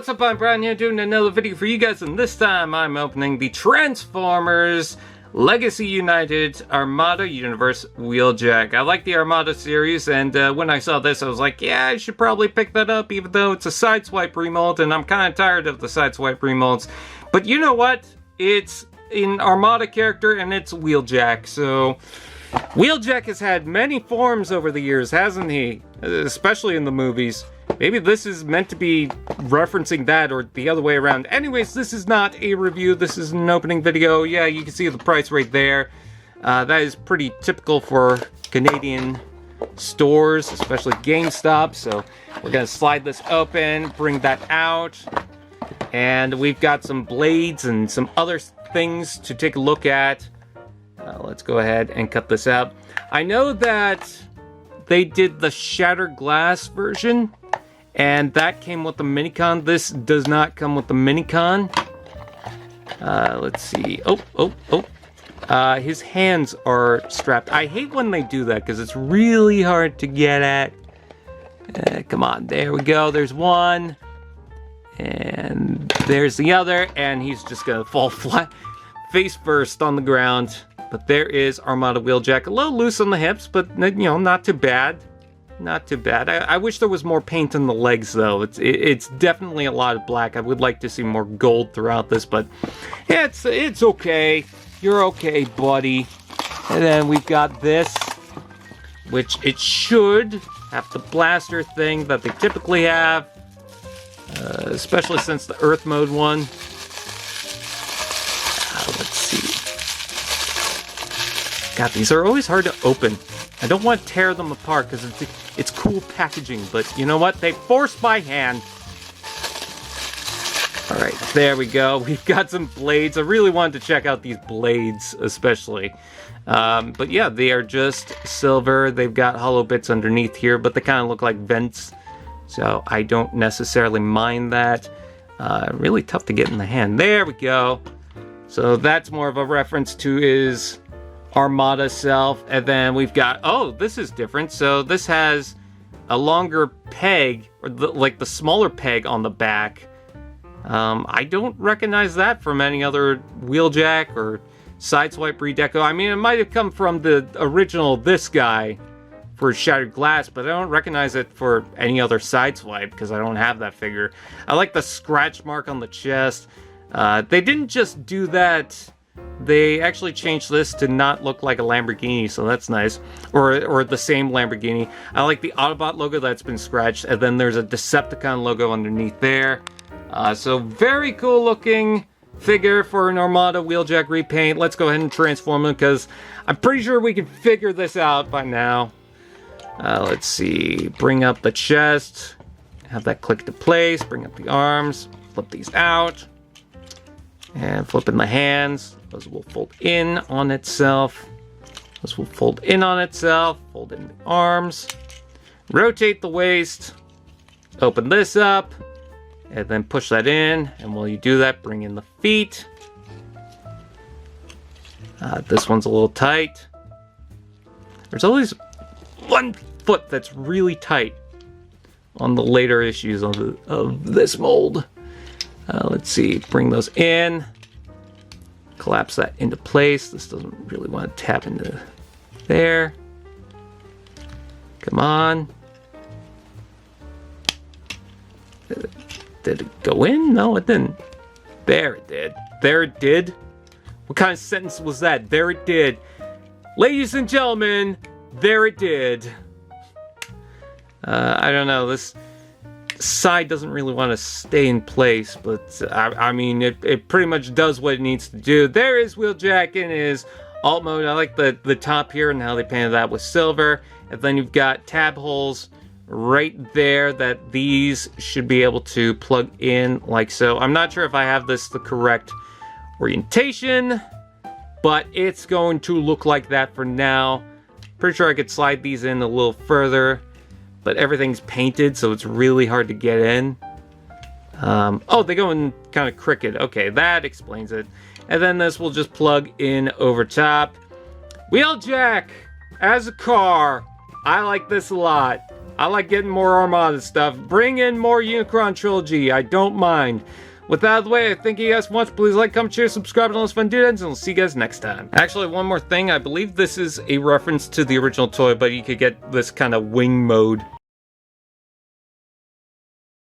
what's up? I'm Brian here doing another video for you guys, and this time I'm opening the Transformers Legacy United Armada Universe Wheeljack. I like the Armada series, and when I saw this I was like, yeah, I should probably pick that up, even though it's a Sideswipe remold, and I'm kind of tired of the Sideswipe remolds. But you know what? It's an Armada character, and it's Wheeljack, so... Wheeljack has had many forms over the years, hasn't he? Especially in the movies. Maybe this is meant to be referencing that, or the other way around. Anyways, this is not a review, this is an opening video. Yeah, you can see the price right there. That is pretty typical for Canadian stores, especially GameStop. So we're gonna slide this open, bring that out. And we've got some blades and some other things to take a look at. Let's go ahead and cut this out. I know that they did the Shattered Glass version, and that came with the Minicon. This does not come with the Minicon. Let's see. His hands are strapped. I hate when they do that because it's really hard to get at. Come on, there we go. There's one. And there's the other. And he's just going to fall flat, face first on the ground. But there is Armada Wheeljack. A little loose on the hips, but, you know, not too bad. Not too bad. I wish there was more paint on the legs, though. It's definitely a lot of black. I would like to see more gold throughout this, but it's okay. You're okay, buddy. And then we've got this, which it should have the blaster thing that they typically have, especially since the Earth mode one. Let's see. God, these are always hard to open. I don't want to tear them apart because it's cool packaging, but you know what? They forced my hand. Alright, there we go. We've got some blades. I really wanted to check out these blades, especially. But yeah, they are just silver. They've got hollow bits underneath here, but they kind of look like vents. So I don't necessarily mind that. Really tough to get in the hand. There we go. So that's more of a reference to his Armada self. And then we've got, oh, this is different. So this has a longer peg, or like the smaller peg on the back. I don't recognize that from any other Wheeljack or Sideswipe redeco. I mean, it might have come from the original this guy for Shattered Glass, but I don't recognize it for any other Sideswipe because I don't have that figure. I like the scratch mark on the chest. They didn't just do that. They actually changed this to not look like a Lamborghini, so that's nice. Or the same Lamborghini. I like the Autobot logo that's been scratched, and then there's a Decepticon logo underneath there. So very cool looking figure for an Armada Wheeljack repaint. Let's go ahead and transform him because I'm pretty sure we can figure this out by now. Let's see. Bring up the chest. Have that click to place. Bring up the arms. Flip these out. And flip in the hands. Those will fold in on itself. This will fold in on itself. Fold in the arms. Rotate the waist. Open this up. And then push that in. And while you do that, bring in the feet. This one's a little tight. There's always one foot that's really tight on the later issues of this mold. Let's see. Bring those in. Collapse that into place. This doesn't really want to tap into there. Come on. Did it go in? No, it didn't. There it did. There it did. What kind of sentence was that? There it did. Ladies and gentlemen, there it did. I don't know. This side doesn't really want to stay in place, but I mean, it pretty much does what it needs to do. There is Wheeljack in his alt mode. I like the top here and how they painted that with silver. And then you've got tab holes right there that these should be able to plug in like so. I'm not sure if I have this the correct orientation, but it's going to look like that for now. Pretty sure I could slide these in a little further, but everything's painted, so it's really hard to get in. Oh, they go in kind of crooked. Okay, that explains it. And then this will just plug in over top. Wheeljack as a car. I like this a lot. I like getting more Armada stuff. Bring in more Unicron Trilogy. I don't mind. With that out of the way, thank you guys so much. Please like, comment, share, subscribe, and all those fun dudes, and we'll see you guys next time. Actually, one more thing. I believe this is a reference to the original toy, but you could get this kind of wing mode.